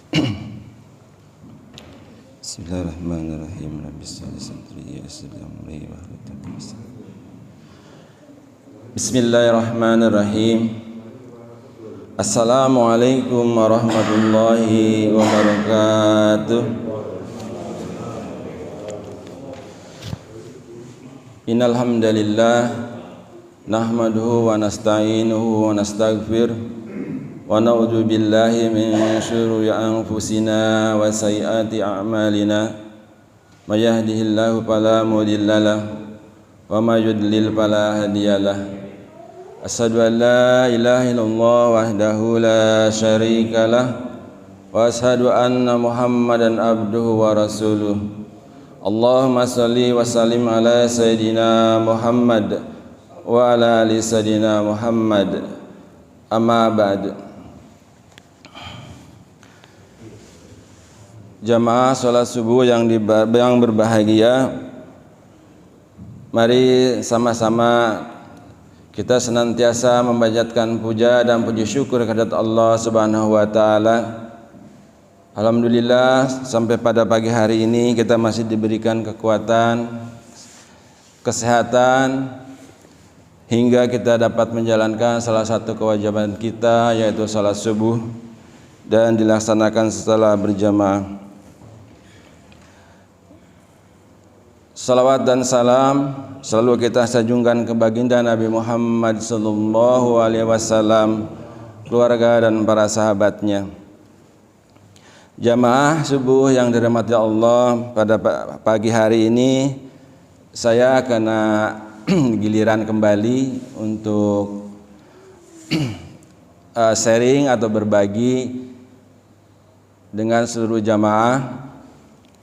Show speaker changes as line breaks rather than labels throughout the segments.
Bismillahirrahmanirrahim. Rabbi shrah li sadri wa yassir li amri wahlul 'uqdatam min lisani. Bismillahirrahmanirrahim. Assalamualaikum warahmatullahi wabarakatuh. Innal hamdalillah nahmaduhu wa nasta'inuhu wa nastaghfiruh wa na'udzu billahi min syururi anfusina wa sayyiati a'malina may yahdihillahu fala mudhillalah wa may yudlil fala hadiyalah. Asyhadu an la ilaha illallah wahdahu la syarikalah wa asyhadu anna Muhammadan abduhu wa rasuluh. Allahumma shalli wa sallim ala sayyidina Muhammad wa ala ali sayyidina Muhammad. Amma ba'du. Jamaah sholat subuh yang berbahagia, mari sama-sama kita senantiasa memanjatkan puja dan puji syukur kehadirat Allah Subhanahu wa taala. Alhamdulillah sampai pada pagi hari ini kita masih diberikan kekuatan, kesehatan hingga kita dapat menjalankan salah satu kewajiban kita, yaitu salat subuh, dan dilaksanakan setelah berjamaah. Salawat dan salam selalu kita sanjungkan ke baginda Nabi Muhammad sallallahu alaihi wasallam, keluarga dan para sahabatnya. Jamaah subuh yang dirahmati Allah, pada pagi hari ini saya kena giliran kembali untuk sharing atau berbagi dengan seluruh jamaah.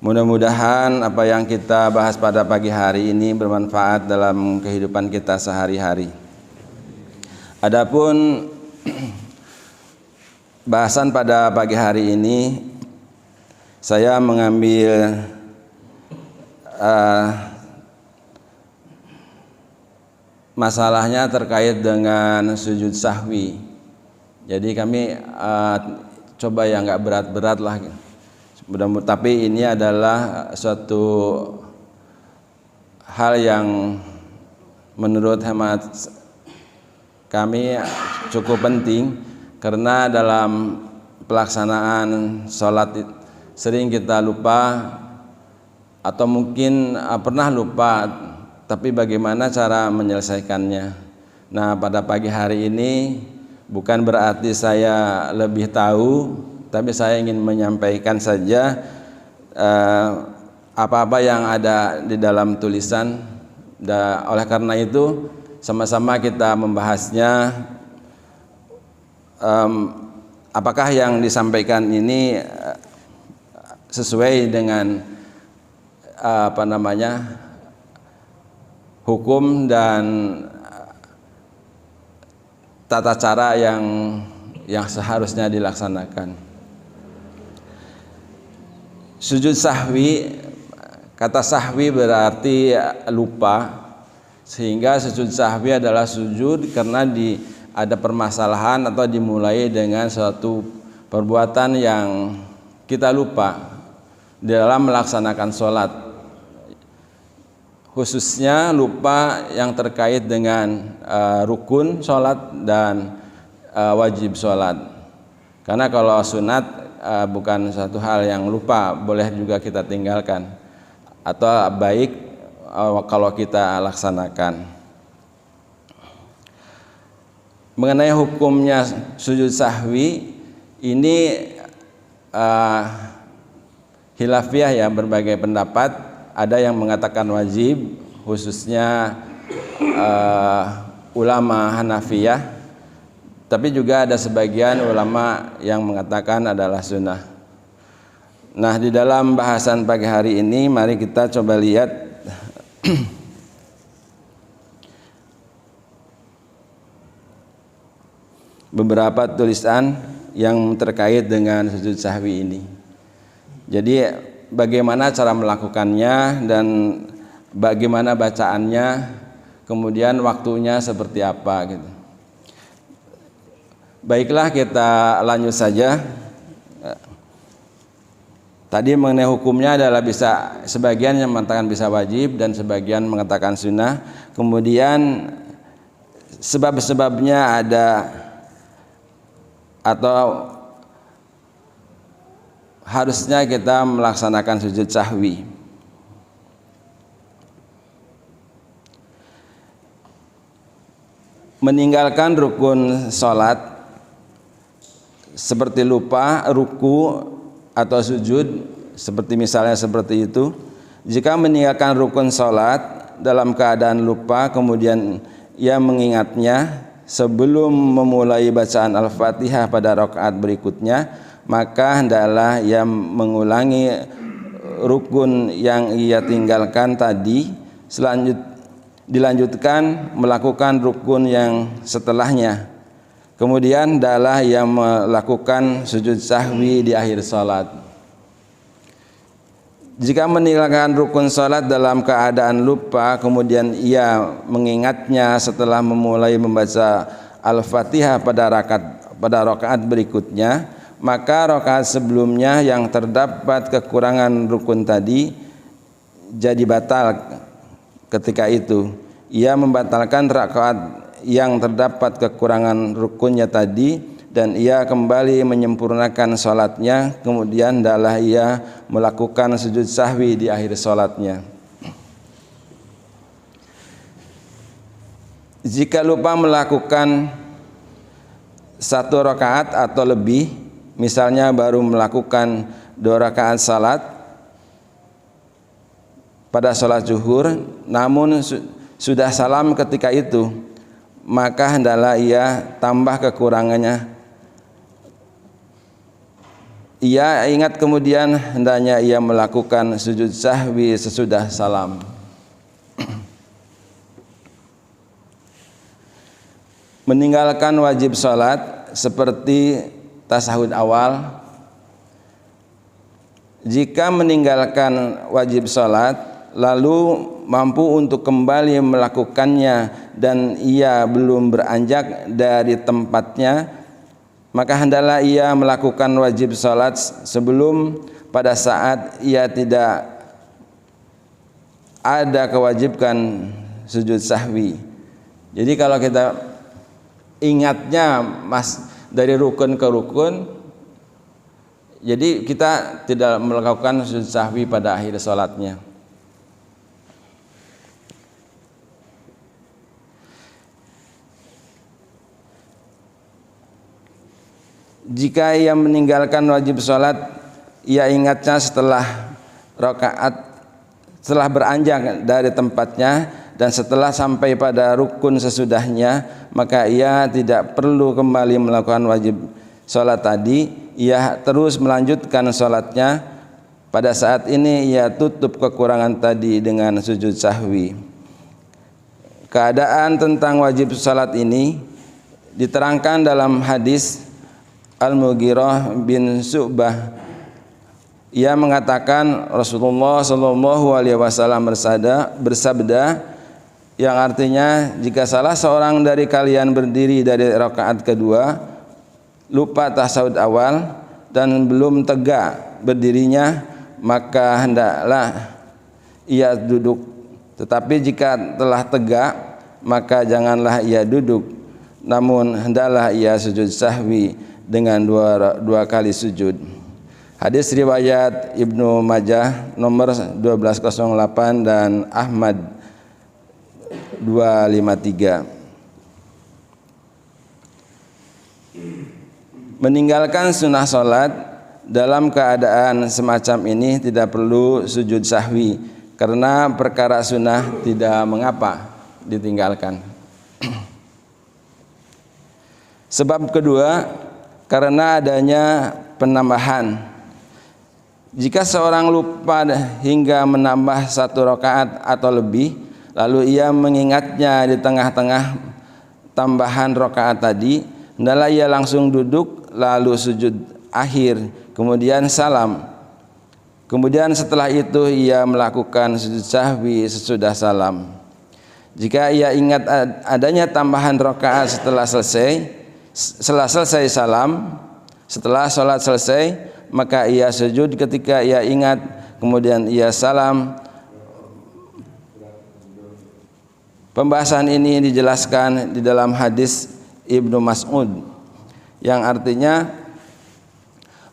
Mudah-mudahan apa yang kita bahas pada pagi hari ini bermanfaat dalam kehidupan kita sehari-hari. Adapun bahasan pada pagi hari ini, saya mengambil masalahnya terkait dengan sujud sahwi. Jadi kami coba yang nggak berat-berat lah. Tapi ini adalah suatu hal yang menurut hemat kami cukup penting, karena dalam pelaksanaan sholat sering kita lupa atau mungkin pernah lupa, tapi bagaimana cara menyelesaikannya. Nah, pada pagi hari ini bukan berarti saya lebih tahu, tapi saya ingin menyampaikan saja apa-apa yang ada di dalam tulisan. Oleh karena itu, sama-sama kita membahasnya. Apakah yang disampaikan ini sesuai dengan hukum dan tata cara yang seharusnya dilaksanakan. Sujud sahwi, kata sahwi berarti lupa, sehingga sujud sahwi adalah sujud karena ada permasalahan atau dimulai dengan suatu perbuatan yang kita lupa dalam melaksanakan sholat, khususnya lupa yang terkait dengan rukun sholat dan wajib sholat. Karena kalau sunat bukan suatu hal yang lupa, boleh juga kita tinggalkan, atau baik kalau kita laksanakan. Mengenai hukumnya sujud sahwi ini khilafiyah ya, berbagai pendapat. Ada yang mengatakan wajib, khususnya ulama Hanafiyah. Tapi juga ada sebagian ulama yang mengatakan adalah sunnah. Nah, di dalam bahasan pagi hari ini, mari kita coba lihat beberapa tulisan yang terkait dengan sujud sahwi ini. Jadi bagaimana cara melakukannya dan bagaimana bacaannya, kemudian waktunya seperti apa gitu. Baiklah, kita lanjut saja. Tadi mengenai hukumnya adalah bisa, sebagian yang mengatakan bisa wajib dan sebagian mengatakan sunnah. Kemudian sebab-sebabnya ada atau harusnya kita melaksanakan sujud sahwi. Meninggalkan rukun sholat seperti lupa, ruku atau sujud, seperti misalnya seperti itu. Jika meninggalkan rukun sholat dalam keadaan lupa, kemudian ia mengingatnya sebelum memulai bacaan Al-Fatihah pada rakaat berikutnya, maka hendaklah ia mengulangi rukun yang ia tinggalkan tadi, dilanjutkan melakukan rukun yang setelahnya. Kemudian hendaklah ia melakukan sujud sahwi di akhir salat. Jika meninggalkan rukun salat dalam keadaan lupa, kemudian ia mengingatnya setelah memulai membaca Al-Fatihah pada rakaat berikutnya, maka rakaat sebelumnya yang terdapat kekurangan rukun tadi jadi batal. Ketika itu ia membatalkan rakaat yang terdapat kekurangan rukunnya tadi, dan ia kembali menyempurnakan sholatnya. Kemudian hendaklah ia melakukan sujud sahwi di akhir sholatnya. Jika lupa melakukan satu rakaat atau lebih, misalnya baru melakukan 2 rakaat salat pada sholat zuhur, namun sudah salam ketika itu, maka hendaklah ia tambah kekurangannya. Ia ingat kemudian hendaknya ia melakukan sujud sahwi sesudah salam. Meninggalkan wajib sholat seperti tasahud awal. Jika meninggalkan wajib sholat lalu mampu untuk kembali melakukannya dan ia belum beranjak dari tempatnya, maka hendaklah ia melakukan wajib sholat sebelum pada saat ia tidak ada kewajiban sujud sahwi. Jadi kalau kita ingatnya dari rukun ke rukun, jadi kita tidak melakukan sujud sahwi pada akhir sholatnya. Jika ia meninggalkan wajib sholat, ia ingatnya setelah beranjak dari tempatnya dan setelah sampai pada rukun sesudahnya, maka ia tidak perlu kembali melakukan wajib sholat tadi. Ia terus melanjutkan sholatnya. Pada saat ini ia tutup kekurangan tadi dengan sujud sahwi. Keadaan tentang wajib sholat ini diterangkan dalam hadis Al-Mughirah bin Syu'bah. Ia mengatakan Rasulullah SAW bersabda, yang artinya, jika salah seorang dari kalian berdiri dari rakaat kedua, lupa tasawuf awal dan belum tegak berdirinya, maka hendaklah ia duduk. Tetapi jika telah tegak, maka janganlah ia duduk, namun hendaklah ia sujud sahwi dengan dua kali sujud. Hadis riwayat Ibnu Majah nomor 1208 dan Ahmad 253. Meninggalkan sunnah sholat dalam keadaan semacam ini tidak perlu sujud sahwi, karena perkara sunnah tidak mengapa ditinggalkan. Sebab kedua, karena adanya penambahan. Jika seorang lupa hingga menambah 1 rakaat atau lebih, lalu ia mengingatnya di tengah-tengah tambahan rakaat tadi, hendaklah ia langsung duduk lalu sujud akhir, kemudian salam. Kemudian setelah itu ia melakukan sujud sahwi sesudah salam. Jika ia ingat adanya tambahan rakaat setelah selesai salam, setelah sholat selesai, maka ia sujud ketika ia ingat, kemudian ia salam. Pembahasan ini dijelaskan di dalam hadis Ibnu Mas'ud yang artinya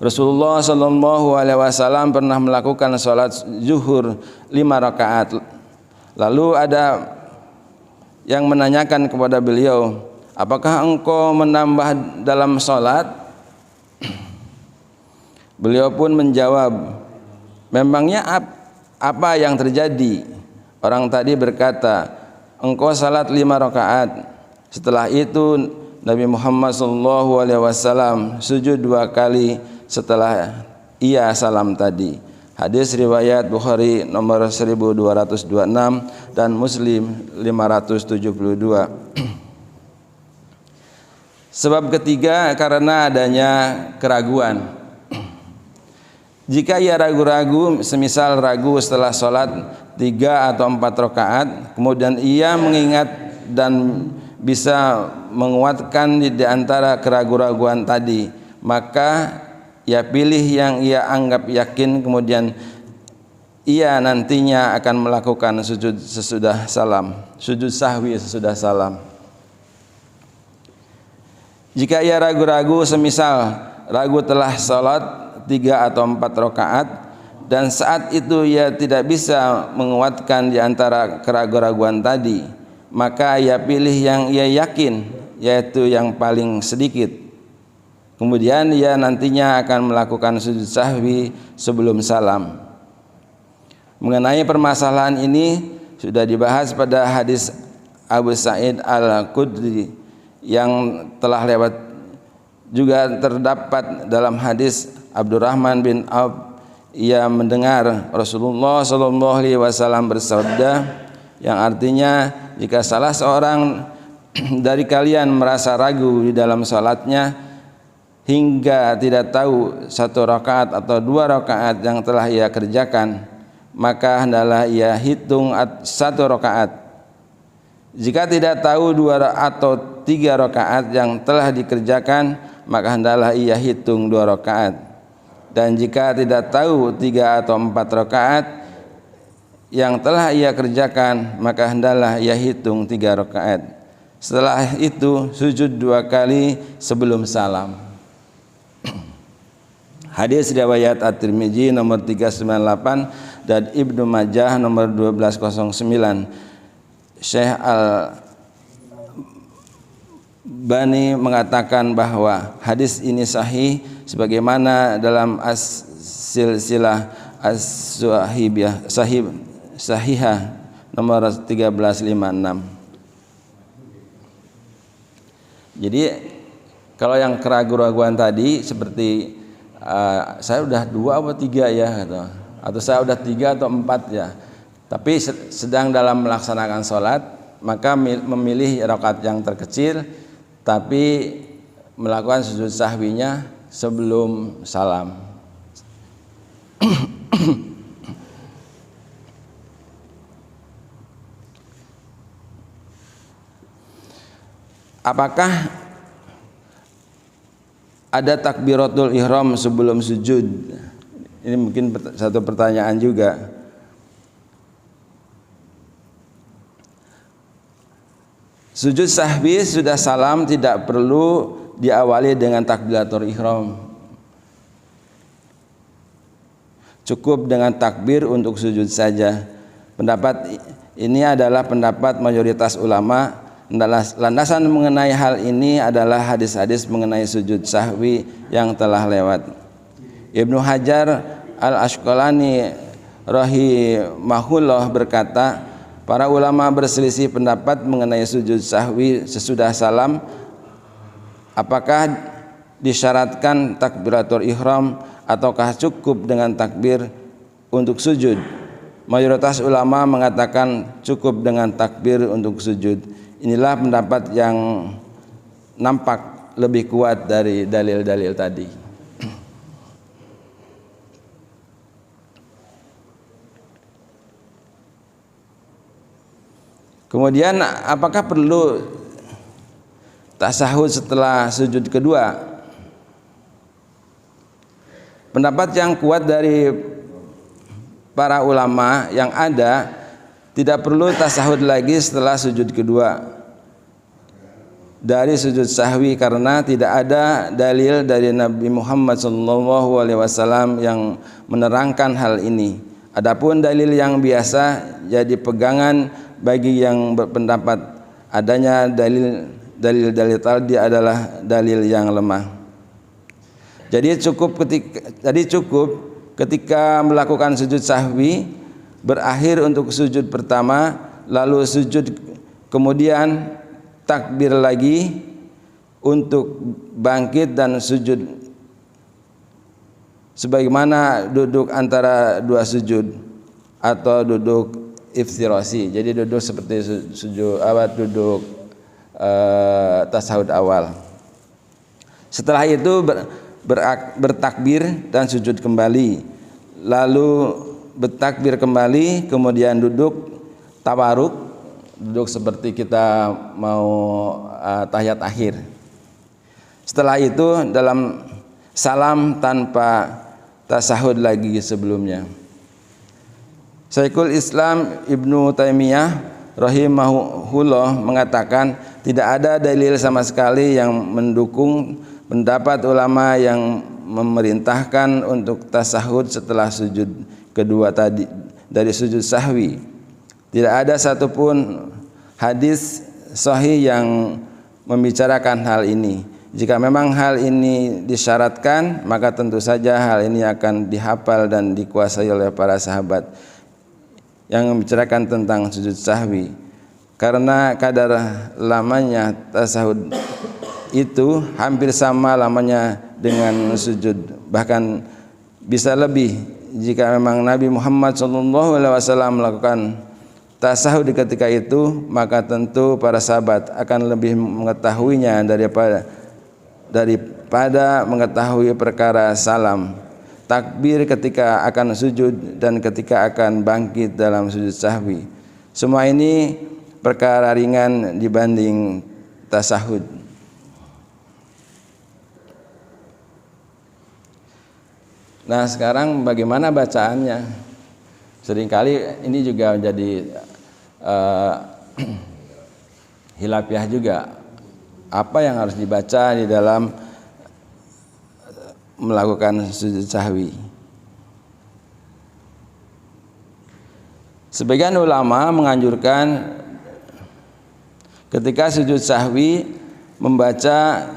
Rasulullah Shallallahu Alaihi Wasallam pernah melakukan sholat zuhur 5 rakaat. Lalu ada yang menanyakan kepada beliau, apakah engkau menambah dalam sholat? Beliau pun menjawab, memangnya apa yang terjadi? Orang tadi berkata, engkau salat 5 rakaat. Setelah itu Nabi Muhammad SAW sujud 2 kali setelah ia salam tadi. Hadis riwayat Bukhari nomor 1226 dan Muslim 572. Sebab ketiga, karena adanya keraguan. Jika ia ragu-ragu, semisal ragu setelah sholat 3 atau 4 rakaat, kemudian ia mengingat dan bisa menguatkan di antara keraguan-raguan tadi, maka ia pilih yang ia anggap yakin, kemudian ia nantinya akan melakukan sujud sesudah salam, sujud sahwi sesudah salam. Jika ia ragu-ragu, semisal ragu telah sholat 3 atau 4 rakaat dan saat itu ia tidak bisa menguatkan di antara keraguan-raguan tadi, maka ia pilih yang ia yakin, yaitu yang paling sedikit. Kemudian ia nantinya akan melakukan sujud sahwi sebelum salam. Mengenai permasalahan ini sudah dibahas pada hadis Abu Sa'id Al-Khudri yang telah lewat. Juga terdapat dalam hadis Abdurrahman bin Auf, ia mendengar Rasulullah SAW bersabda yang artinya, jika salah seorang dari kalian merasa ragu di dalam salatnya hingga tidak tahu 1 rakaat atau 2 rakaat yang telah ia kerjakan, maka hendaklah ia hitung 1 rakaat. Jika tidak tahu 2 atau 3 rakaat yang telah dikerjakan, maka hendaklah ia hitung 2 rakaat. Dan jika tidak tahu 3 atau 4 rakaat yang telah ia kerjakan, maka hendaklah ia hitung 3 rakaat. Setelah itu sujud 2 kali sebelum salam. Hadis riwayat At-Tirmidzi nomor 398 dan Ibnu Majah nomor 1209. Syekh Al-Bani mengatakan bahwa hadis ini sahih sebagaimana dalam As-Silsilah As-Sahihah nomor 1356. Jadi kalau yang keraguan-raguan tadi seperti saya udah 2 atau 3 ya, atau saya udah 3 atau 4 ya, tapi sedang dalam melaksanakan sholat, maka memilih rakaat yang terkecil tapi melakukan sujud sahwinya sebelum salam. Apakah ada takbiratul ihram sebelum sujud? Ini mungkin satu pertanyaan juga. Sujud sahwi sudah salam tidak perlu diawali dengan takbiratul ihram. Cukup dengan takbir untuk sujud saja. Pendapat ini adalah pendapat mayoritas ulama. Landasan mengenai hal ini adalah hadis-hadis mengenai sujud sahwi yang telah lewat. Ibnu Hajar Al-Asqalani rahimahullah berkata, para ulama berselisih pendapat mengenai sujud sahwi sesudah salam, apakah disyaratkan takbiratul ihram ataukah cukup dengan takbir untuk sujud. Mayoritas ulama mengatakan cukup dengan takbir untuk sujud. Inilah pendapat yang nampak lebih kuat dari dalil-dalil tadi. Kemudian apakah perlu tasahud setelah sujud kedua? Pendapat yang kuat dari para ulama yang ada, tidak perlu tasahud lagi setelah sujud kedua dari sujud sahwi, karena tidak ada dalil dari Nabi Muhammad SAW yang menerangkan hal ini. Adapun dalil yang biasa jadi pegangan bagi yang berpendapat adanya dalil tadi adalah dalil yang lemah. Jadi cukup ketika melakukan sujud sahwi, berakhir untuk sujud pertama, lalu sujud kemudian takbir lagi untuk bangkit dan sujud sebagaimana duduk antara dua sujud atau duduk iftirasi. Jadi duduk seperti duduk tasahud awal. Setelah itu bertakbir dan sujud kembali, lalu bertakbir kembali, kemudian duduk tawaruk, duduk seperti kita mau tahiyat akhir. Setelah itu dalam salam tanpa tasahud lagi sebelumnya. Syekhul Islam Ibnu Taimiyah rahimahullah mengatakan tidak ada dalil sama sekali yang mendukung pendapat ulama yang memerintahkan untuk tasahud setelah sujud kedua tadi dari sujud sahwi. Tidak ada satupun hadis sahih yang membicarakan hal ini. Jika memang hal ini disyaratkan, maka tentu saja hal ini akan dihafal dan dikuasai oleh para sahabat yang membicarakan tentang sujud sahwi. Karena kadar lamanya tasahud itu hampir sama lamanya dengan sujud, bahkan bisa lebih jika memang Nabi Muhammad SAW melakukan tasahud ketika itu, maka tentu para sahabat akan lebih mengetahuinya daripada mengetahui perkara salam, takbir ketika akan sujud dan ketika akan bangkit dalam sujud sahwi. Semua ini perkara ringan dibanding tasahud. Nah, sekarang bagaimana bacaannya? Seringkali ini juga menjadi hilafiah juga. Apa yang harus dibaca di dalam melakukan sujud sahwi? Sebagian ulama menganjurkan ketika sujud sahwi membaca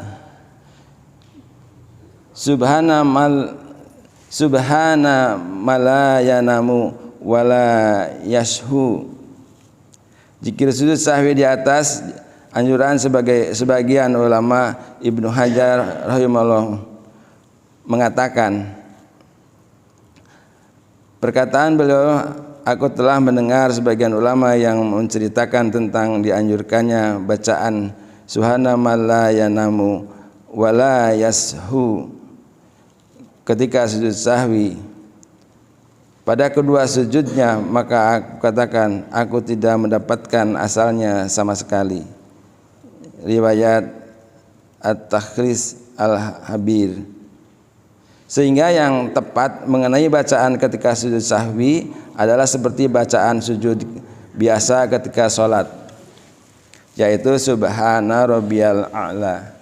Subhana mala yanamu wala yashu. Zikir sujud sahwi di atas anjuran sebagian ulama, Ibnu Hajar rahimahullah mengatakan, perkataan beliau, aku telah mendengar sebagian ulama yang menceritakan tentang dianjurkannya bacaan Subhana mala yanamu wala yashu ketika sujud sahwi pada kedua sujudnya, maka aku katakan aku tidak mendapatkan asalnya sama sekali. Riwayat At-Takhris Al-Habir. Sehingga yang tepat mengenai bacaan ketika sujud sahwi adalah seperti bacaan sujud biasa ketika sholat, yaitu Subhana Rabbiyal A'la.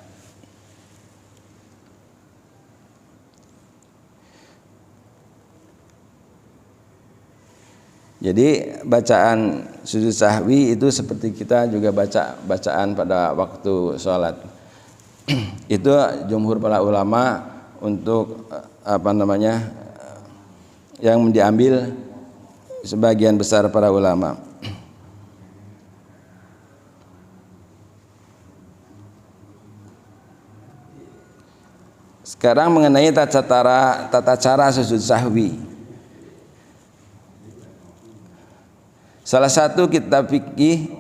Jadi bacaan sujud sahwi itu seperti kita juga baca bacaan pada waktu sholat. Itu jumhur para ulama untuk yang diambil sebagian besar para ulama. Sekarang mengenai tata cara sujud sahwi. Salah satu kitab fikih,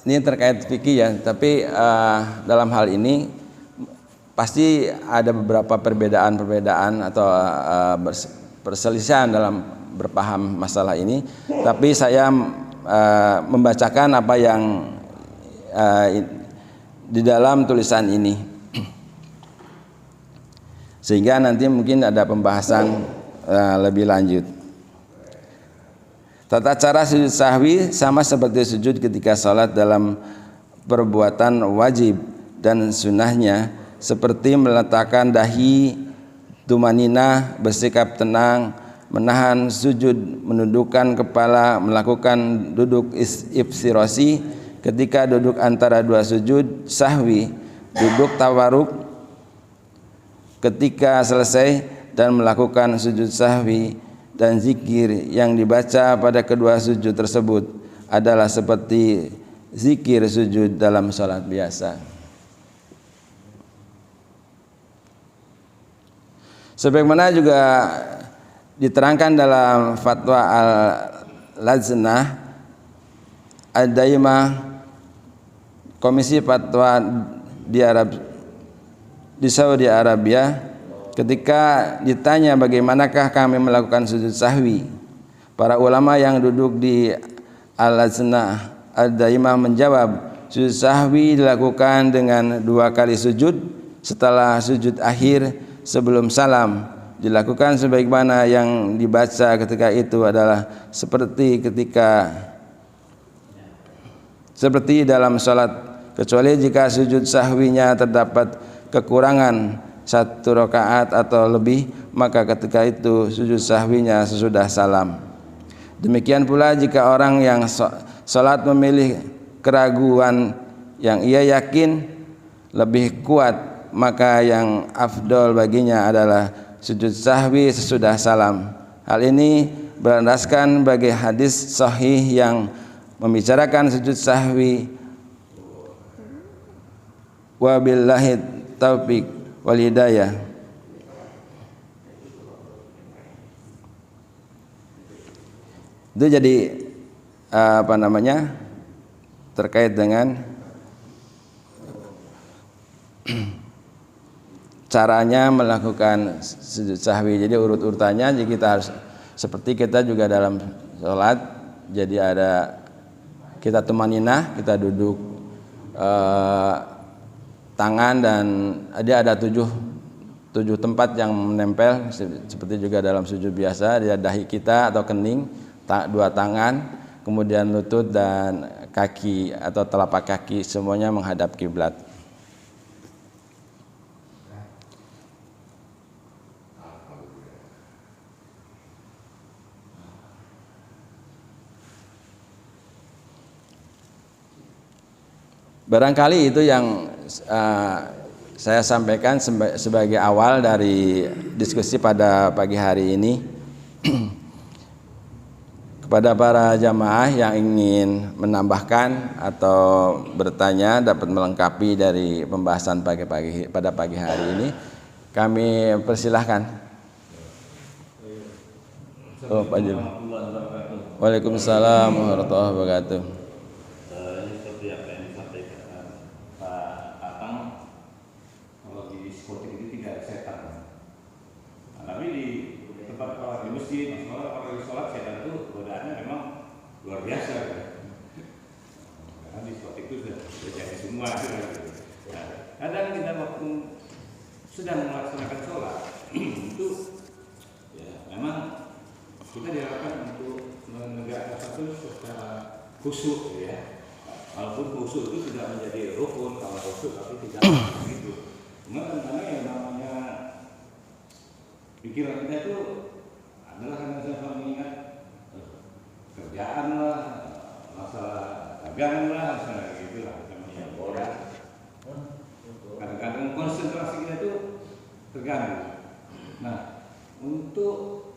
ini terkait fikih ya, tapi dalam hal ini pasti ada beberapa perbedaan atau perselisihan dalam berpaham masalah ini. Tapi saya membacakan apa yang di dalam tulisan ini. sehingga nanti mungkin ada pembahasan lebih lanjut. Tata cara sujud sahwi sama seperti sujud ketika sholat dalam perbuatan wajib dan sunnahnya, seperti meletakkan dahi, tumaninah, bersikap tenang, menahan sujud, menundukkan kepala, melakukan duduk iftirasi ketika duduk antara dua sujud sahwi, duduk tawaruk ketika selesai, dan melakukan sujud sahwi dan zikir yang dibaca pada kedua sujud tersebut adalah seperti zikir sujud dalam sholat biasa. Sebagaimana juga diterangkan dalam fatwa Al-Lajnah Ad-Daimah, Komisi Fatwa di Saudi Arabia, ketika ditanya bagaimanakah kami melakukan sujud sahwi, para ulama yang duduk di Al-Lajnah Ad-Daimah menjawab, sujud sahwi dilakukan dengan 2 kali sujud setelah sujud akhir sebelum salam, dilakukan sebagaimana yang dibaca ketika itu adalah seperti dalam sholat, kecuali jika sujud sahwinya terdapat kekurangan 1 rakaat atau lebih, maka ketika itu sujud sahwinya sesudah salam. Demikian pula jika orang yang sholat memilih keraguan yang ia yakin lebih kuat, maka yang afdol baginya adalah sujud sahwi sesudah salam. Hal ini berlandaskan bagi hadis sahih yang membicarakan sujud sahwi. Wabillahi taufiq wal hidayah. Itu jadi terkait dengan caranya melakukan sujud sahwi. Jadi urut-urutannya, jadi kita harus seperti kita juga dalam sholat. Jadi kita tumaninah, kita duduk tangan, dan ada 7 tempat yang menempel seperti juga dalam sujud biasa. Dia dahi kita atau kening, 2 tangan, kemudian lutut dan kaki atau telapak kaki semuanya menghadap kiblat. Barangkali itu yang saya sampaikan sebagai awal dari diskusi pada pagi hari ini. Kepada para jamaah yang ingin menambahkan atau bertanya dapat melengkapi dari pembahasan pada pagi hari ini, kami persilahkan. Pak Jil. Waalaikumsalam warahmatullahi wabarakatuh.
Luar biasa kan? Karena di spot itu sudah terjadi semua. Nah, kadang kita waktu sedang melaksanakan sholat itu ya memang kita diharapkan untuk menegakkan satu secara khusyuk ya. Walaupun khusyuk itu tidak menjadi rukun, kalau khusyuk tapi tidak begitu. Cuma kadang-kadang yang namanya pikiran kita itu adalah karena saya mengingat kerjaan lah, masalah dagangan lah, masalah gitu lah, namanya orang. Kadang-kadang konsentrasi kita itu terganggu. Nah, untuk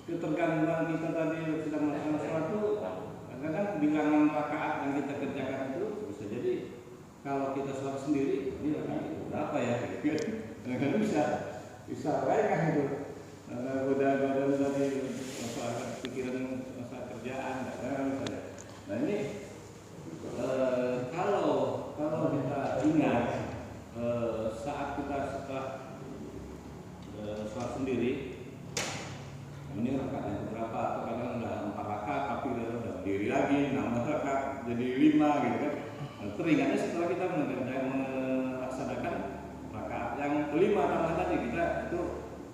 ketergangguan kita tadi sedang melakukan sholat itu, kadang-kadang bilangan rakaat yang kita kerjakan itu bisa jadi kalau kita sholat sendiri, ini rakaat berapa ya? Kadang-kadang bisa lengah itu. Udah dari masalah pikiran, masalah kerjaan, misalnya. Nah ini kalau kita ingat saat kita setelah sholat sendiri, ini rakaat yang berapa? Atau kadang udah 4 rakaat, tapi udah berdiri lagi, 6 rakaat, jadi 5 gitu kan. Teringatnya setelah kita melaksanakan rakaat yang kelima tambah tadi, kita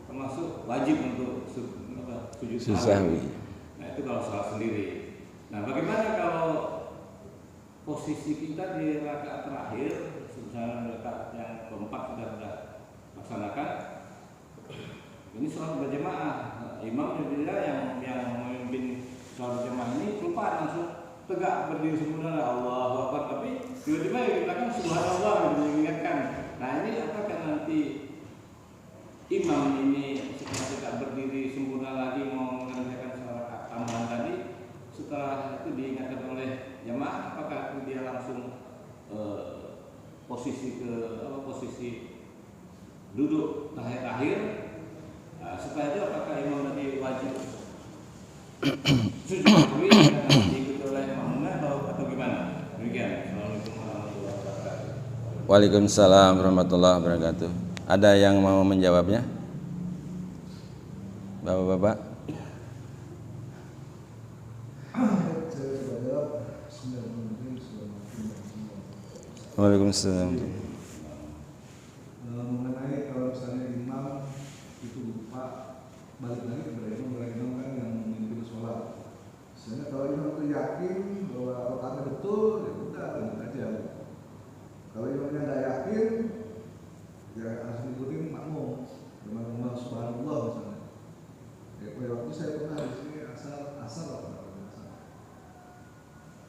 termasuk wajib untuk sujud
sahwi.
Nah itu kalau sholat sendiri. Nah bagaimana kalau posisi kita di rakaat terakhir, misalnya rakaat yang keempat sudah laksanakan, ini sholat berjamaah. Imam dia yang memimpin sholat berjamaah ini lupa langsung tegak berdiri sempurna Allahu Akbar, tapi tiba-tiba yang kita kan subhanallah mengingatkan. Nah ini apakah nanti imam ini setelah tegak berdiri sempurna lagi mau mengerjakan sholat tambahan tadi, setelah itu diingatkan oleh jamaah, apakah dia langsung posisi duduk terakhir? Setelah itu apakah imam nanti wajib sujud sahwi dan diikuti oleh makmumnya atau gimana? Demikian. Assalamualaikum warahmatullahi wabarakatuh.
Waalaikumsalam warahmatullahi wabarakatuh. Ada yang mau menjawabnya? Bapak-bapak? Waalaikumsalam.
Mengenai kalau misalnya imam itu lupa, balik lagi kepada imam kan yang memimpin sholat. Misalnya kalau imam itu yakin bahwa rakaatnya betul, ya udah lanjut aja. Kalau imamnya nggak yakin, ya harus ngikutin makmum. Makmum subhanallah misalnya. Ya waktu saya pernah di sini asal.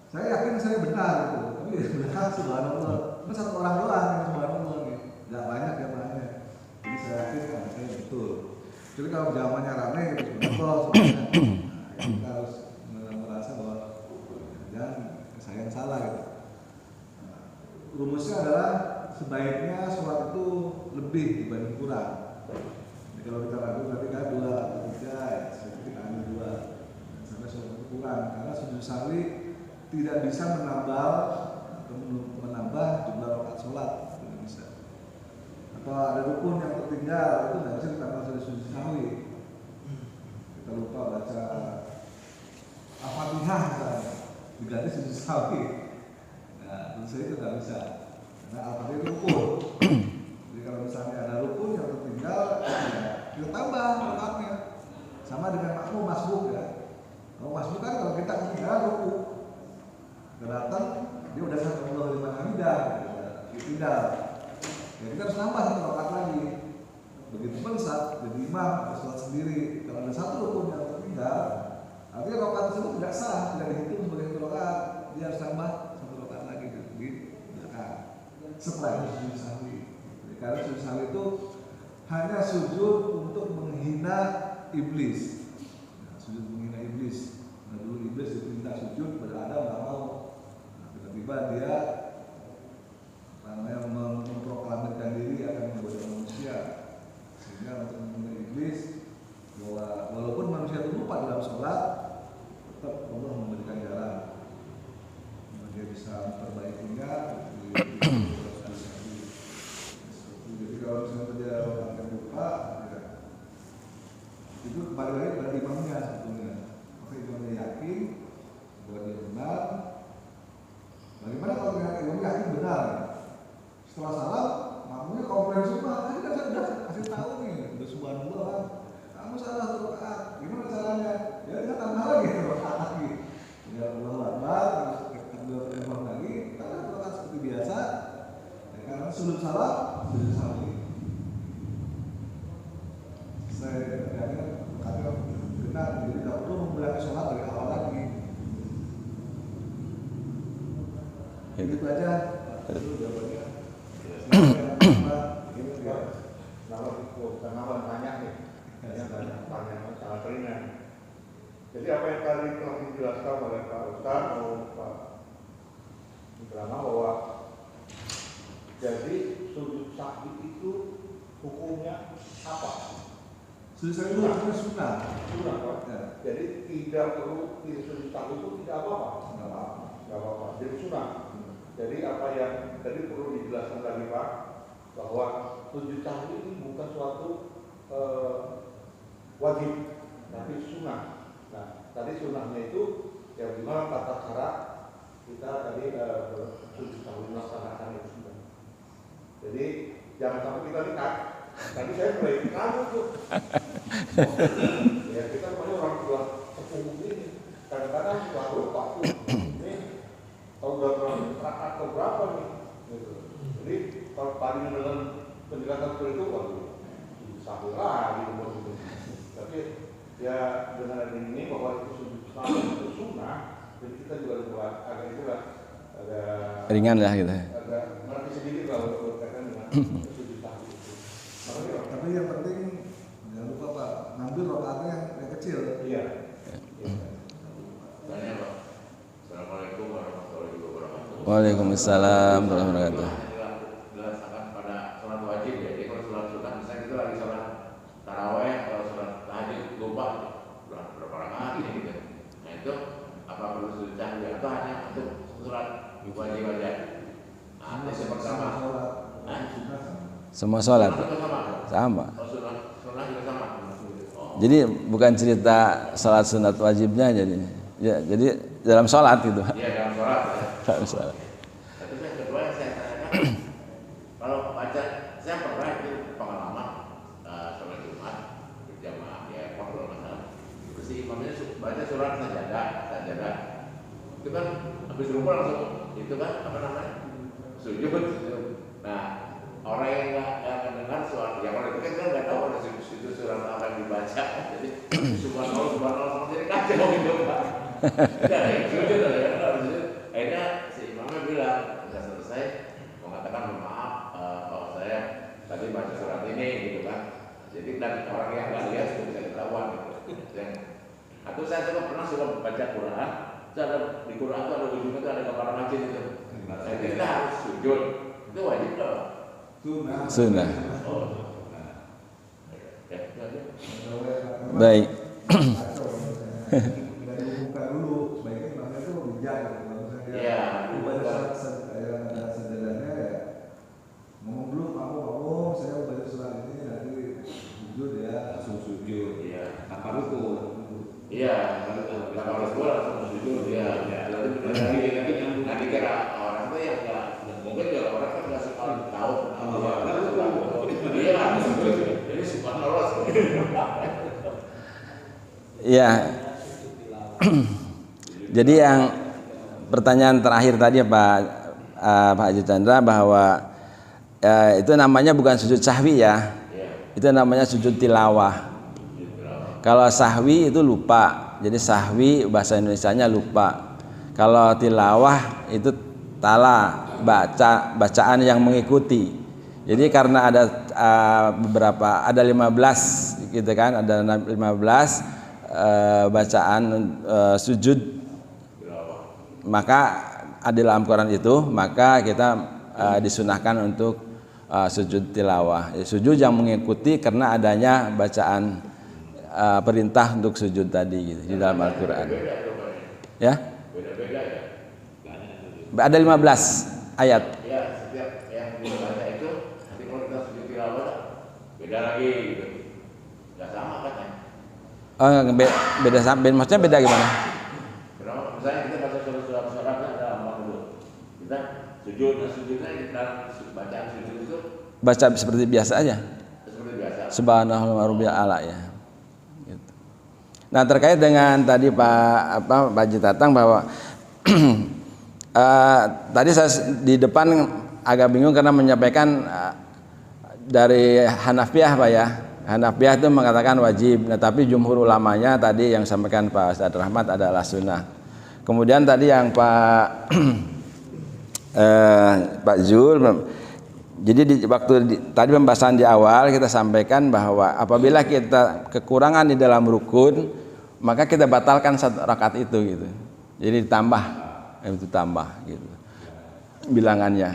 Saya yakin saya benar gitu, tapi benar subhanallah. Cuma satu orang doang yang subhanallah nih, nggak banyak yang lainnya. Jadi saya yakin saya betul. Jadi kalau jawabannya rame gitu, subhanallah, kita harus merasa bahwa jangan saya yang salah gitu. Rumusnya adalah sebaiknya sholat itu lebih dibanding kurang. Jadi kalau kita ragu berarti kan 2 atau 3, ya sebaiknya kita ambil 2 sampai sholat itu kurang. Karena sujud sahwi tidak bisa menambah jumlah rakaat sholat, tidak bisa. Atau ada rukun yang tertinggal, itu tidak bisa ditambah dari sujud sahwi. Kita lupa baca Al-Fatihah misalnya, diganti sujud sahwi. Nah, tentu saja itu tidak bisa, karena Al-Fatihah itu rukun. Jadi kalau misalnya ada rukun yang tertinggal, ya kita tambah rakaatnya. Sama dengan makmum masbuk ya. Kalau masbuk kan kalau kita ketinggalan rukun, datang dia udah satu Allah liman hamidah, ditinggal. Ya kita harus nambah 1 rakaat lagi. Begitu pun saat jadi imam harus sholat sendiri. Kalau ada 1 rukun yang tertinggal, artinya rakaat tersebut tidak sah, tidak dihitung sebagai 1 rakaat. Dia harus tambah 1 rakaat lagi di belakang. Setelah itu sujud sahwi. Karena sujud sahwi itu hanya sujud untuk menghina iblis. Nah, sujud menghina iblis. Nah, dulu iblis diperintah sujud pada Adam, nggak mau. Tiba-tiba dia memproklamirkan diri akan menjadi manusia, sehingga untuk menghina iblis bahwa walaupun manusia itu lupa dalam sholat, tetap Allah memberikan jalan. Dia bisa memperbaikinya. Jadi kalau misalnya dia orang yang lupa, ya, itu kembali lagi pada imamnya sebetulnya. Maka imamnya yakin bahwa dia benar. Bagaimana kalau imam yakin benar? Setelah salam, makmumnya komplain semua. Tadi kan saya udah kasih tahu nih, udah subhanallah kan. Kamu salah 1 rakaat. Gimana caranya? Ya kita tambah lagi 1 rakaat lagi. Ya Allah Akbar, terus kita imam lagi, kita 1 rakaat seperti biasa. Ya, karena sujud salam, sujud sahwi. Saya katanya benar, jadi tidak perlu memulai sholat dari awal lagi. Itu aja. Itu jawabannya.
Kalau tanya nih, tanya sangat ringan. Jadi apa yang tadi telah dijelaskan oleh Pak Ustaz maupun Pak Ibrahim bahwa jadi sujud sahwi itu hukumnya apa?
Sujud sahwi itu hukumnya sunnah.
Sunnah, Pak.
Ya.
Jadi tidak perlu sujud sahwi itu tidak apa-apa. Tidak apa-apa. Jadi sunnah. Jadi apa yang tadi perlu dijelaskan lagi Pak, bahwa sujud sahwi ini bukan suatu wajib, tapi sunnah. Nah, tadi sunnahnya itu ya gimana tata cara kita tadi sujud sahwi melaksanakan itu sudah. Jadi jangan sampai kita lihat Tadi saya mulai kamu tuh. Ya kita namanya orang tua sepuh ini. Kadang-kadang suka lupa tuh. Ini tahu berapa rakaat atau berapa nih. Gitu. Jadi kalau tadi dengan penjelasan seperti itu, waduh, sampai lagi umur itu. Tapi ya dengan adanya ini bahwa itu sunnah, jadi kita juga buat agak itulah ada
Ringan lah gitu.
agak ngerti sedikit kalau berkaitan dengan sujud tahwi itu. Makanya
Tapi yang penting jangan lupa Pak, ngambil rokaatnya yang kecil.
iya.
Tanya Pak. Assalamualaikum warahmatullahi wabarakatuh.
Waalaikumsalam warahmatullahi wabarakatuh.
Dilaksanakan pada sholat wajib ya. Jadi kalau sholat sunnah misalnya kita lagi sholat taraweh atau sholat tahajud lupa berapa rakaat ini gitu. Nah itu apa perlu sujud tahwi atau hanya untuk sholat wajib aja? Nah, itu yang pertama. Nah,
Semua sholat
itu sama.
sama.
Oh, sunnah juga sama. Oh.
Jadi bukan cerita sholat sunat wajibnya jadi dalam sholat gitu.
Iya dalam sholat ya.
Dalam sholat.
Tapi yang kedua yang saya tanyakan, kalau baca, saya pernah itu pengalaman sholat Jumat berjamaah ya, kalau masalah. Terus si imamnya baca surat sajadah. Itu kan habis rukuk langsung itu kan apa namanya sujud. Nah orang yang nggak mendengar suara, ya kalau itu kan nggak tahu ada itu surat apa yang dibaca. Jadi subhanallah sama jadi kacau gitu Pak. Ya, sujud ada sujud. Akhirnya si imamnya bilang sudah selesai mengatakan maaf bahwa saya tadi baca surat ini gitu kan. Jadi dan orang yang nggak lihat sudah bisa ketahuan gitu. Atau saya juga pernah sudah baca Quran, itu ada di Quran itu ada ujungnya itu ada gambar masjid itu. Saya kita harus sujud, itu wajib loh.
Sunnah.
Oh, ya itu aja.
Baik.
Dari buka dulu, sebaiknya imamnya itu bijak gitu. Kalau misalnya
Iya.
dia baca surat yang ada sejadahnya ya ngomong dulu, kamu saya mau baca surat ini nanti sujud ya.
Langsung sujud.
Iya.
Tanpa rukun.
Iya, kalau gue langsung sujud ya. Nanti kira orang itu yang nggak mungkin juga orang kan nggak suka tahu. Iya, jadi subhanallah.
Iya. Jadi yang pertanyaan terakhir tadi Pak Haji Chandra bahwa itu namanya bukan sujud sahwi ya. Itu namanya sujud tilawah. Kalau sahwi itu lupa. Jadi sahwi bahasa Indonesianya lupa. Kalau tilawah itu bacaan yang mengikuti. Jadi karena ada ada 15 gitu kan, ada 15 bacaan sujud, maka ada dalam Quran itu, maka kita disunahkan untuk sujud tilawah. Sujud yang mengikuti karena adanya bacaan perintah untuk sujud tadi gitu, di dalam Al-Quran. Ya?
Beda-beda ya.
Ada 15 ayat.
Ya, setiap yang dibaca itu nanti kalau kita sujud tilawah beda lagi gitu. Nggak sama katanya.
Beda maksudnya beda gimana?
Kenapa? Misalnya kita baca surat-suratnya ada 40. Kita sujudnya kita bacaan sujud itu
Baca seperti biasa aja.
seperti biasa.
Subhanallah wa rabbil a'la ya. Gitu. Nah, terkait dengan tadi Pak Haji Tatang bahwa tadi saya di depan agak bingung karena menyampaikan dari Hanafiyah Pak ya. Hanafiyah itu mengatakan wajib, nah, tapi jumhur ulamanya tadi yang sampaikan Pak Ustadz Rahmat adalah sunnah. Kemudian tadi yang Pak Zul, jadi tadi pembahasan di awal kita sampaikan bahwa apabila kita kekurangan di dalam rukun, maka kita batalkan satu rakaat itu gitu. Jadi ditambah gitu bilangannya.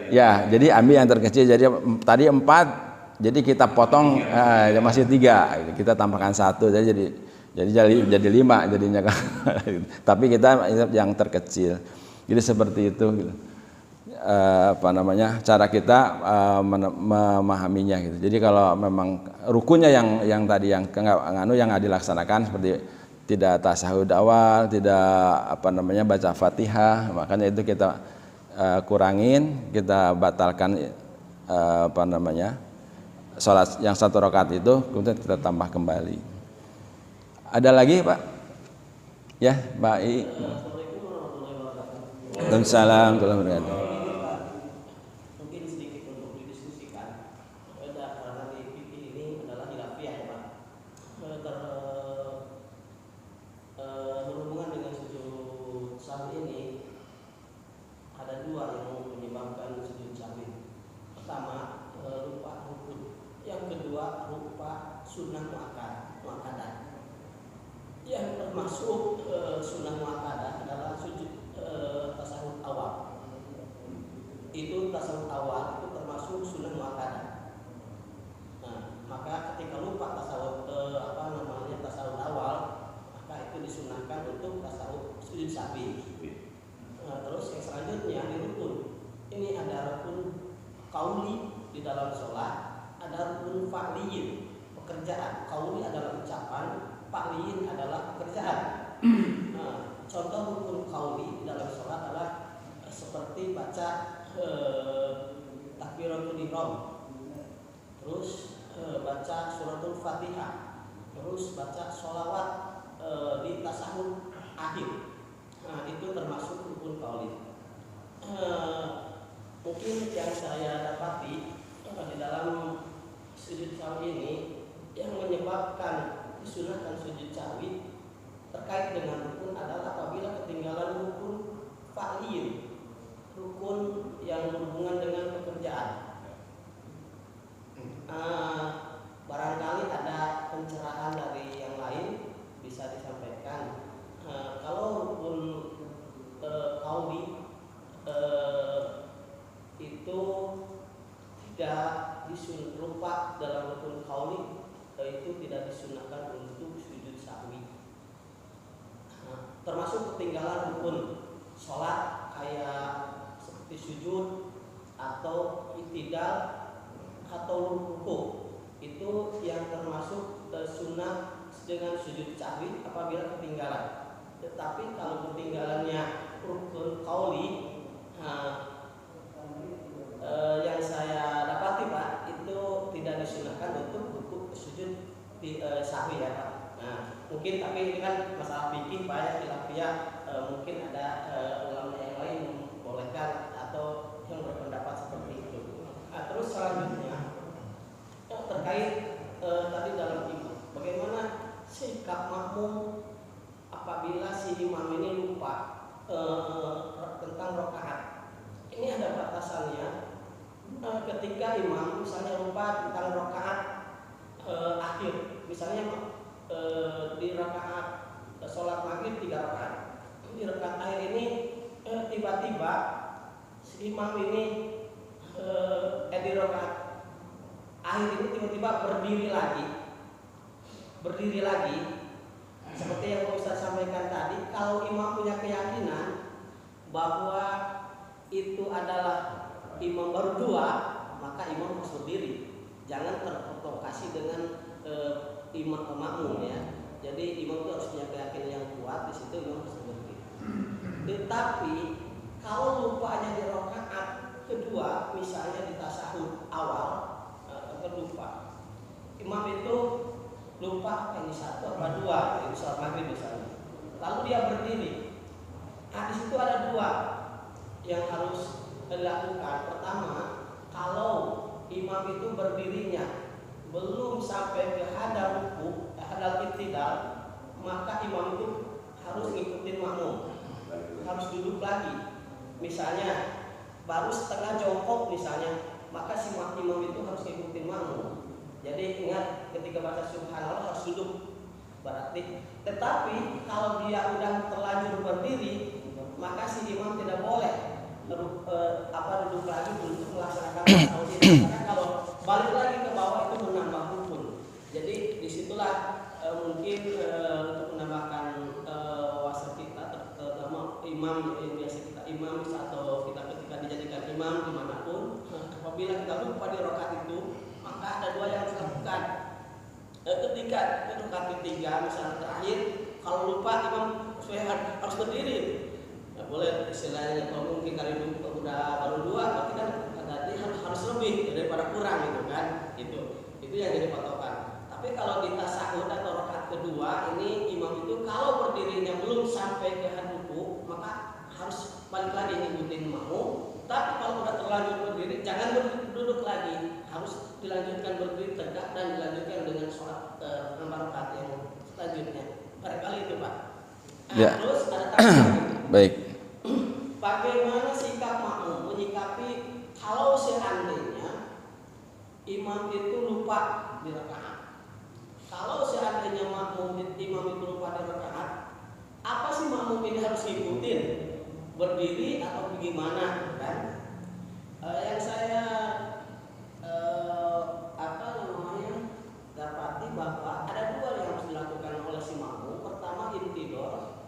Ya, jadi ambil yang terkecil. Jadi tadi 4. Jadi kita potong masih 3, kita tambahkan 1, jadi 5 jadinya kan. Tapi kita yang terkecil. Jadi seperti itu gitu. Cara kita memahaminya gitu. Jadi kalau memang rukunnya yang tadi yang dilaksanakan seperti tidak tasyahud awal, tidak baca Fatihah, makanya itu kita kurangin, kita batalkan sholat yang 1 rakaat itu kemudian kita tambah kembali. Ada lagi Pak? Ya Pak I. Waalaikumsalam warahmatullahi wabarakatuh.
Mungkin sedikit untuk didiskusikan karena di fikih ini adalah khilafiyah ya Pak. Berhubungan dengan sujud sahwi ini ada 2 yang menyebabkan sujud sahwi. Pertama lupa rukun, yang kedua lupa sunnah muakkadah. Yang termasuk sunnah muakkadah adalah sujud tasawuf awal. Itu tasawuf awal itu termasuk sunnah muakkadah. Nah, maka ketika lupa tasawuf tasawuf awal, maka itu disunahkan untuk tasawuf sujud sahwi. Terus yang selanjutnya di rukun. Ini ada rukun qauli di dalam sholat, ada rukun fa'liyin, pekerjaan. Qauli adalah ucapan, fa'liyin adalah pekerjaan. Contoh rukun qauli di dalam sholat adalah seperti baca takbiratul ihram, terus baca suratul Fatihah, terus baca sholawat di tasahud akhir. Nah, itu termasuk rukun qauli. Mungkin yang saya dapati di dalam sujud sahwi ini yang menyebabkan disunahkan sujud sahwi terkait dengan rukun adalah apabila ketinggalan rukun fa'liyin, rukun yang berhubungan dengan pekerjaan. Barangkali ada pencerahan dari yang lain bisa disampaikan. Kalau rukun qauli itu tidak lupa dalam rukun qauli itu tidak disunahkan untuk sujud sahwi. Termasuk ketinggalan rukun sholat kayak seperti sujud atau i'tidal atau ruku, itu yang termasuk sunnah dengan sujud sahwi apabila ketinggalan. Tetapi kalau ketinggalannya rukun qauli, yang saya dapati Pak, itu tidak disunahkan untuk ruku sujud di sahwi ya Pak. Nah, mungkin tapi ini kan masalah fikih banyak khilafiyah, mungkin ada ulama yang lain membolehkan atau yang berpendapat seperti itu. Terus selanjutnya terkait tadi dalam imam, bagaimana sikap makmum apabila si imam ini lupa tentang rakaat. Ini ada batasannya. Ketika imam misalnya lupa tentang rakaat akhir, misalnya di rakaat sholat maghrib 3 rakaat, di rakaat akhir ini tiba-tiba si imam ini di rakaat akhir ini tiba-tiba berdiri lagi seperti yang Ustaz sampaikan tadi. Kalau imam punya keyakinan bahwa itu adalah imam baru 2, maka imam harus berdiri, jangan terprovokasi dengan imam makmum ya. Jadi imam itu harus punya keyakinan yang kuat, di situ imam harus berdiri. Tetapi kalau lupanya di rakaat kedua, misalnya di tasahud awal, lupa, imam itu lupa ini 1 atau 2, ini sholat maghrib misalnya, lalu dia berdiri. Nah, di situ ada 2 yang harus dilakukan. Pertama, kalau imam itu berdirinya belum sampai ke hadal ruku, hadal i'tidal, maka imam itu harus ngikutin makmum, harus duduk lagi. Misalnya baru setengah jongkok misalnya, maka si imam itu harus ngikutin makmum. Jadi ingat ketika baca subhanallah harus duduk berarti. Tetapi kalau dia udah terlanjur berdiri, maka si imam tidak boleh duduk lagi untuk melaksanakan tasawuf ini. Karena kalau balik lagi ke bawah itu menambah rukun. Jadi disitulah mungkin untuk menambahkan wawasan kita, terutama imam yang biasa kita imam atau kita ketika dijadikan imam dimanapun, apabila kita lupa di rakaat itu, maka ada 2 yang harus dilakukan. Ketika rakaat ketiga misalnya terakhir, kalau lupa imam harus berdiri. Nggak boleh istilahnya kalau mungkin kali itu udah baru 2, berarti kan tadi harus lebih daripada kurang gitu kan. Gitu. yang jadi patokan. Tapi kalau di tasyahud atau rakaat kedua ini imam itu kalau berdirinya belum sampai ke ruku maka harus balik lagi ngikutin makmum. Tapi kalau udah terlanjur berdiri jangan duduk lagi, harus dilanjutkan berdiri tegak dan dilanjutkan dengan sholat rakaat yang selanjutnya. Barangkali itu Pak.
Ya.
Terus ada tambahan.
Baik.
Bagaimana sikap makmum menyikapi kalau seandainya imam itu lupa di rakaat? Kalau seandainya imam itu lupa di rakaat, apa sih makmum ini harus ngikutin? Berdiri atau bagaimana kan? Yang saya dapati bahwa ada dua yang harus dilakukan oleh si makmum. Pertama intidor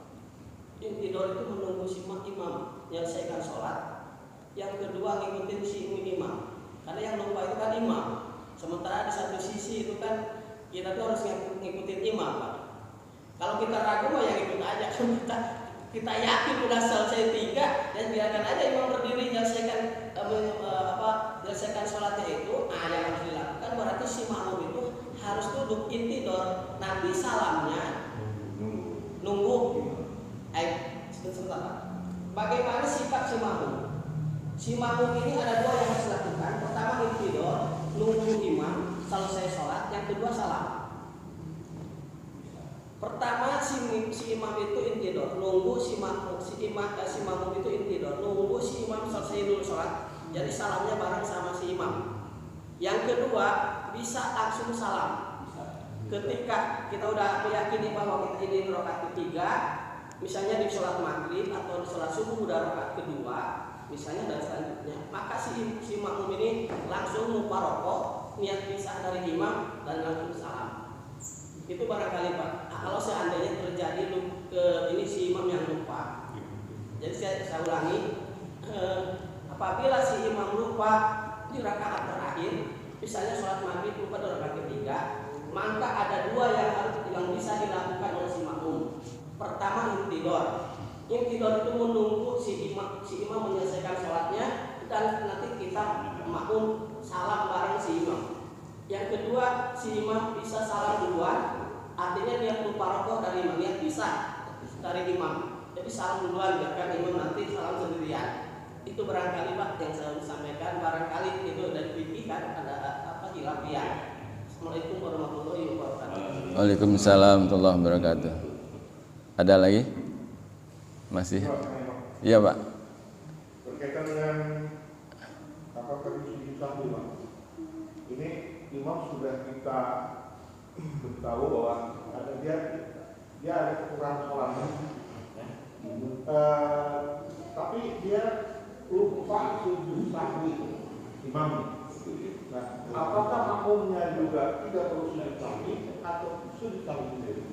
itu menunggu si imam menyelesaikan sholat. Yang kedua ngikutin si imam. Karena yang lupa itu kan imam. Sementara di satu sisi itu kan kita tuh harus ngikutin imam Pak. Kalau kita ragu mah ya ikut aja. Kita yakin udah selesai 3 dan biarkan aja imam berdiri menyelesaikan menyelesaikan sholatnya itu. Yang harus dilakukan berarti si makmum itu harus duduk intidor. Nanti salamnya nunggu. Sebentar Pak. Bagaimana sikap si makmum? Si makmum ini ada dua yang harus dilakukan. Pertama intidor, nunggu imam selesai sholat. Yang kedua salam. Pertama si imam itu intidor, nunggu si makmum itu intidor, nunggu si imam selesai dulu sholat. Jadi salamnya bareng sama si imam. Yang kedua bisa langsung salam. Ketika kita udah meyakini bahwa kita ini rakaat ketiga, misalnya di sholat maghrib atau di sholat subuh udah rakaat kedua, misalnya dan selanjutnya, maka si makmum ini langsung muparokah, niat pisah dari imam dan langsung salam. Itu barangkali Pak. Kalau seandainya terjadi ini si imam yang lupa, jadi saya ulangi, apabila si imam lupa di rakaat terakhir, misalnya sholat maghrib lupa di rakaat ketiga, maka ada dua yang bisa dilakukan oleh si makmum. Pertama intidor. Intidor itu menunggu si imam menyelesaikan sholatnya dan nanti kita makmum salam bareng si imam. Yang kedua si imam bisa salam duluan, artinya dia lupa rokok dari imam, dia bisa dari imam. Jadi salam duluan biarkan imam nanti salam sendirian. Itu barangkali Pak yang saya sampaikan. Barangkali itu dari fikih kan ada khilafiyah. Assalamualaikum warahmatullahi wabarakatuh.
Waalaikumsalam warahmatullahi wabarakatuh. Ada lagi? Masih? Iya Pak.
Berkaitan dengan apa tadi sujud sahwi Pak. Ini imam sudah kita tahu bahwa dia ada kekurangan sholatnya. Tapi dia lupa sujud sahwi imam. Nah, apakah makmumnya juga tidak perlu sujud sahwi atau sujud sahwi sendiri?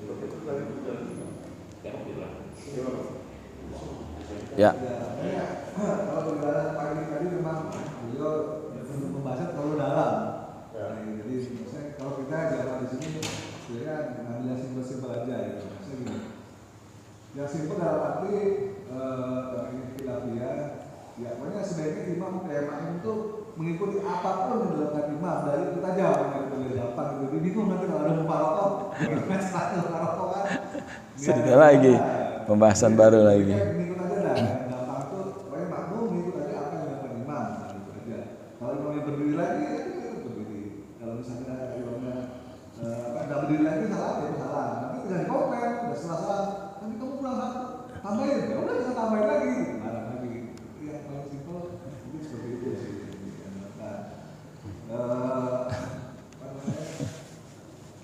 Ya.
Kalau perjalanan pagi tadi memang beliau membahasnya terlalu dalam. Jadi maksudnya kalau kita jalan di sini sebenarnya mengambil yang simpel-simpel aja ya. Maksudnya gini. Yang simpel dalam arti ini khilafiyah. Ya, pokoknya sebaiknya imam kayak makmum itu mengikuti apapun yang dilakukan imam dari itu aja dari depan gitu. Bingung nanti kalau ada muparokah, gimana caranya muparokah kan?
Sedikit lagi pembahasan baru lagi.
Mengikut aja lah. Gampang tuh, pokoknya makmum mengikut aja apa yang dilakukan imam, gitu aja. Kalau imamnya berdiri lagi, ya itu berdiri. Kalau misalnya imamnya nggak berdiri lagi salah, ya itu salah. Nanti tinggal dikomen, udah salah. Nanti kamu pulang satu, tambahin, ya udah kita tambahin lagi. Marah lagi. Yang paling simpel mungkin seperti itu sih.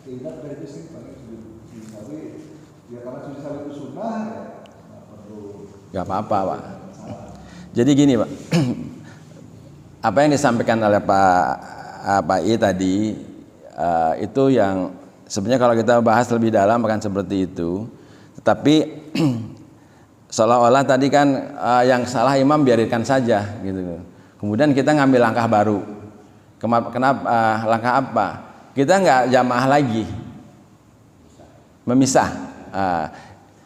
Keingat dari itu sih paling sujud sawi. Ya karena sujud sawi itu sunnah ya nggak perlu.
Gak apa-apa Pak. Jadi gini Pak, apa yang disampaikan oleh Pak I tadi itu yang sebenarnya kalau kita bahas lebih dalam akan seperti itu. Tetapi seolah-olah tadi kan yang salah imam biarkan saja gitu. Kemudian kita ngambil langkah baru. Kenapa? Langkah apa? Kita nggak jamaah lagi, memisah.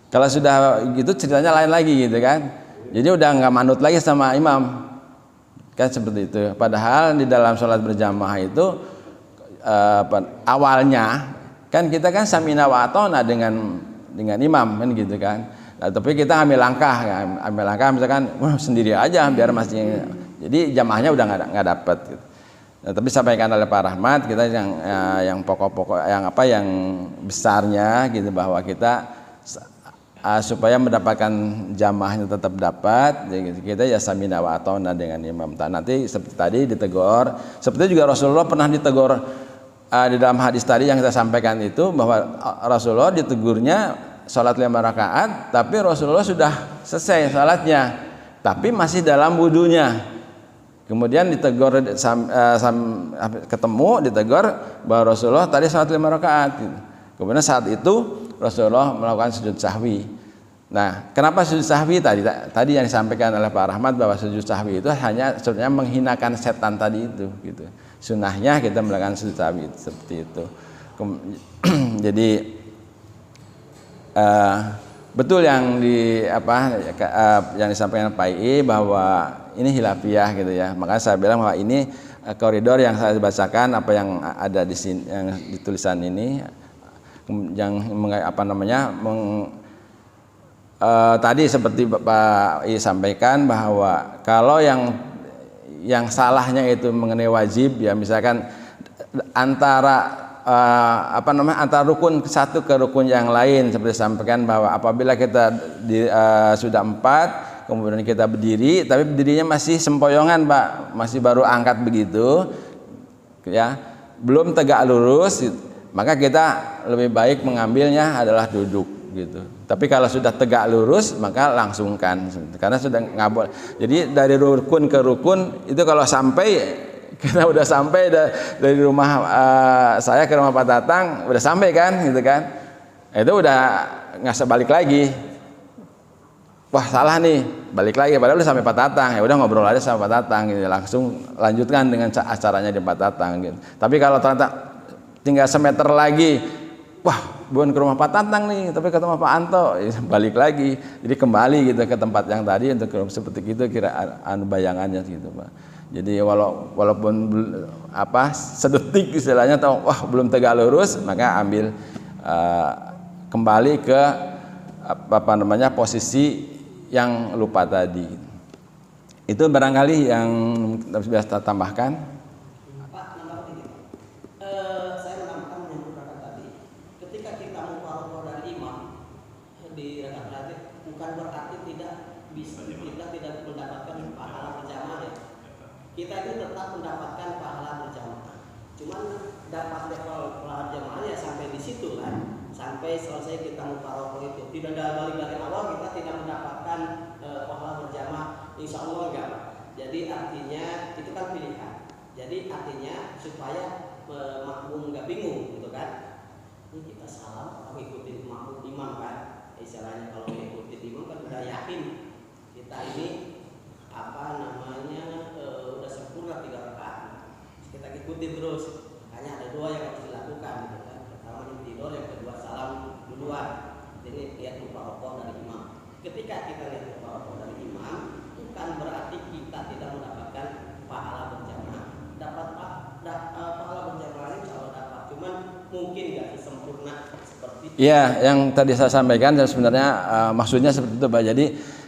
Kalau sudah gitu ceritanya lain lagi gitu kan. Jadi udah nggak manut lagi sama imam, kan seperti itu. Padahal di dalam sholat berjamaah itu awalnya kan kita kan samina wa atona dengan imam kan gitu kan. Nah, tapi kita ambil langkah misalkan sendiri aja biar masih, jadi jamaahnya udah nggak dapet gitu. Nah, tapi sampaikan oleh Pak Rahmat kita yang pokok-pokok yang besarnya gitu, bahwa kita supaya mendapatkan jamaahnya tetap dapat, kita ya samina wa atona dengan imam. Nanti seperti tadi ditegur, seperti juga Rasulullah pernah ditegur di dalam hadis tadi yang kita sampaikan itu, bahwa Rasulullah ditegurnya sholat 5 rakaat, tapi Rasulullah sudah selesai sholatnya, tapi masih dalam wudunya. Kemudian ditegur, ketemu ditegur bahwa Rasulullah tadi sholat 5 rakaat. Kemudian saat itu Rasulullah melakukan sujud sahwi. Nah, kenapa sujud sahwi tadi yang disampaikan oleh Pak Rahmat, bahwa sujud sahwi itu hanya sebenarnya menghinakan setan tadi itu gitu. Sunnahnya kita melakukan sujud sahwi seperti itu. Jadi betul yang yang disampaikan Pak I, bahwa ini hilafiyah gitu ya. Makanya saya bilang bahwa ini koridor yang saya bacakan, apa yang ada di sini, yang di tulisan ini, yang tadi seperti Pak I sampaikan, bahwa kalau yang salahnya itu mengenai wajib ya, misalkan antara antara rukun satu ke rukun yang lain, seperti disampaikan bahwa apabila kita sudah 4 kemudian kita berdiri, tapi berdirinya masih sempoyongan Pak, masih baru angkat begitu ya, belum tegak lurus, maka kita lebih baik mengambilnya adalah duduk gitu. Tapi kalau sudah tegak lurus maka langsungkan, karena sudah nggak boleh. Jadi dari rukun ke rukun itu kalau sampai kita udah sampai dari rumah saya ke rumah Pak Tatang, udah sampai kan gitu kan, itu udah nggak sebalik lagi. Wah salah nih, balik lagi, padahal udah sampai Pak Tatang, ya udah ngobrol aja sama Pak Tatang gitu, langsung lanjutkan dengan acaranya di Pak Tatang gitu. Tapi kalau ternyata tinggal semeter lagi, wah bukan ke rumah Pak Tatang nih, tapi ke rumah Pak Anto, ya, balik lagi, jadi kembali gitu ke tempat yang tadi untuk seperti itu kira bayangannya gitu Pak. Jadi walaupun sedetik istilahnya, tahu wah belum tegak lurus, maka ambil kembali ke posisi yang lupa tadi. Itu barangkali yang bisa tambahkan.
Pak, nambah ini. Saya menambahkan menyambut rakaat tadi. Ketika kita mufaroqah dari imam di rakaat terakhir, bukan berarti kita tidak mendapatkan pahala berjamaah ya. Kita itu tetap mendapatkan pahala berjamaah. Cuman dapat pahala berjamaah ya sampai di situ kan. Sampai selesai kita mufaroqah itu. Tidak balik dari awal kita tidak mendapatkan pahala berjamaah. Insya Allah enggak. Jadi artinya itu kan pilihan. Jadi artinya supaya makmum enggak bingung gitu kan. Ini kita salam mengikuti makmum imam kan. Istilahnya kalau mengikuti imam kan udah yakin kita ini udah sempurna 3 rakaat. Kita ikuti terus. Hanya ada 2 yang harus dilakukan gitu kan. Pertama tidur, yang kedua salam duluan. Jadi lihat mufaroqah dari imam. Ketika kita lihat mufaroqah dari imam, bukan berarti kita tidak mendapatkan pahala berjamaah. Dapat pahala berjamaah ini kalau dapat, cuman mungkin nggak sempurna seperti.
Iya, yang tadi saya sampaikan dan sebenarnya maksudnya seperti itu Pak. Jadi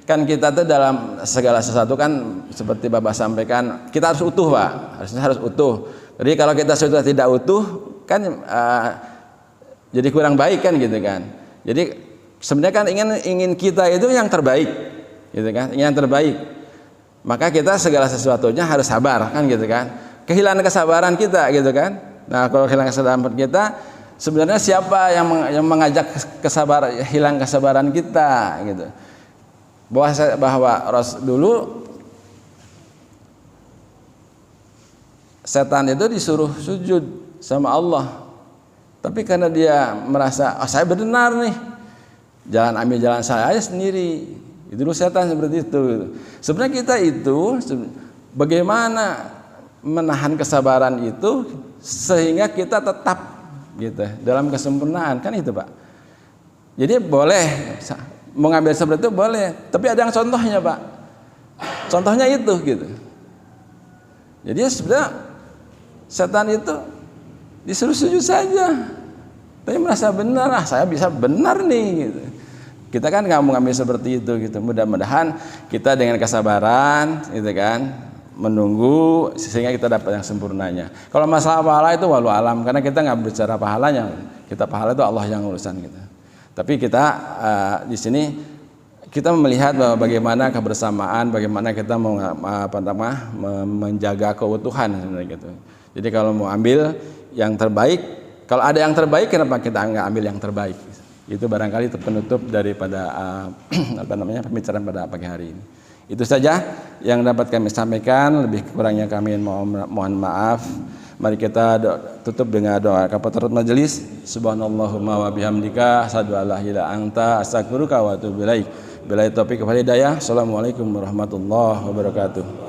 kan kita tuh dalam segala sesuatu kan seperti Bapak sampaikan, kita harus utuh Pak, harus utuh. Jadi kalau kita sudah tidak utuh kan jadi kurang baik kan gitu kan. Jadi sebenarnya kan ingin kita itu yang terbaik gitu kan, yang terbaik. Maka kita segala sesuatunya harus sabar kan gitu kan. Kehilangan kesabaran kita gitu kan. Nah kalau kehilangan kesabaran kita, sebenarnya siapa yang mengajak hilang kesabaran kita gitu. Bahwa dulu setan itu disuruh sujud sama Allah, tapi karena dia merasa saya benar nih, ambil jalan saya aja sendiri. Itu dulu setan seperti itu. Sebenarnya kita itu bagaimana menahan kesabaran itu sehingga kita tetap gitu dalam kesempurnaan kan itu Pak. Jadi boleh mengambil seperti itu boleh, tapi ada yang contohnya Pak. Contohnya itu gitu. Jadi sebenarnya setan itu disuruh sujud saja. Tapi merasa benar, saya bisa benar nih gitu. Kita kan nggak mau ngambil seperti itu gitu. Mudah-mudahan kita dengan kesabaran gitu kan, menunggu sehingga kita dapat yang sempurnanya. Kalau masalah pahala itu walau alam, karena kita nggak bicara pahalanya. Kita pahala itu Allah yang urusan gitu. Tapi kita di sini kita melihat bahwa bagaimana kebersamaan, bagaimana kita mau menjaga keutuhan sebenarnya gitu. Jadi kalau mau ambil yang terbaik, kalau ada yang terbaik, kenapa kita nggak ambil yang terbaik? Itu barangkali penutup daripada pembicaraan pada pagi hari ini. Itu saja yang dapat kami sampaikan. Lebih kurangnya kami mohon maaf. Mari kita tutup dengan doa kafaratul majelis. Subhanallahumma wa bihamdika asyhadu an la ilaha illa anta astaghfiruka wa atubu ilaik. Billahi taufiq wal hidayah. Assalamualaikum warahmatullahi wabarakatuh.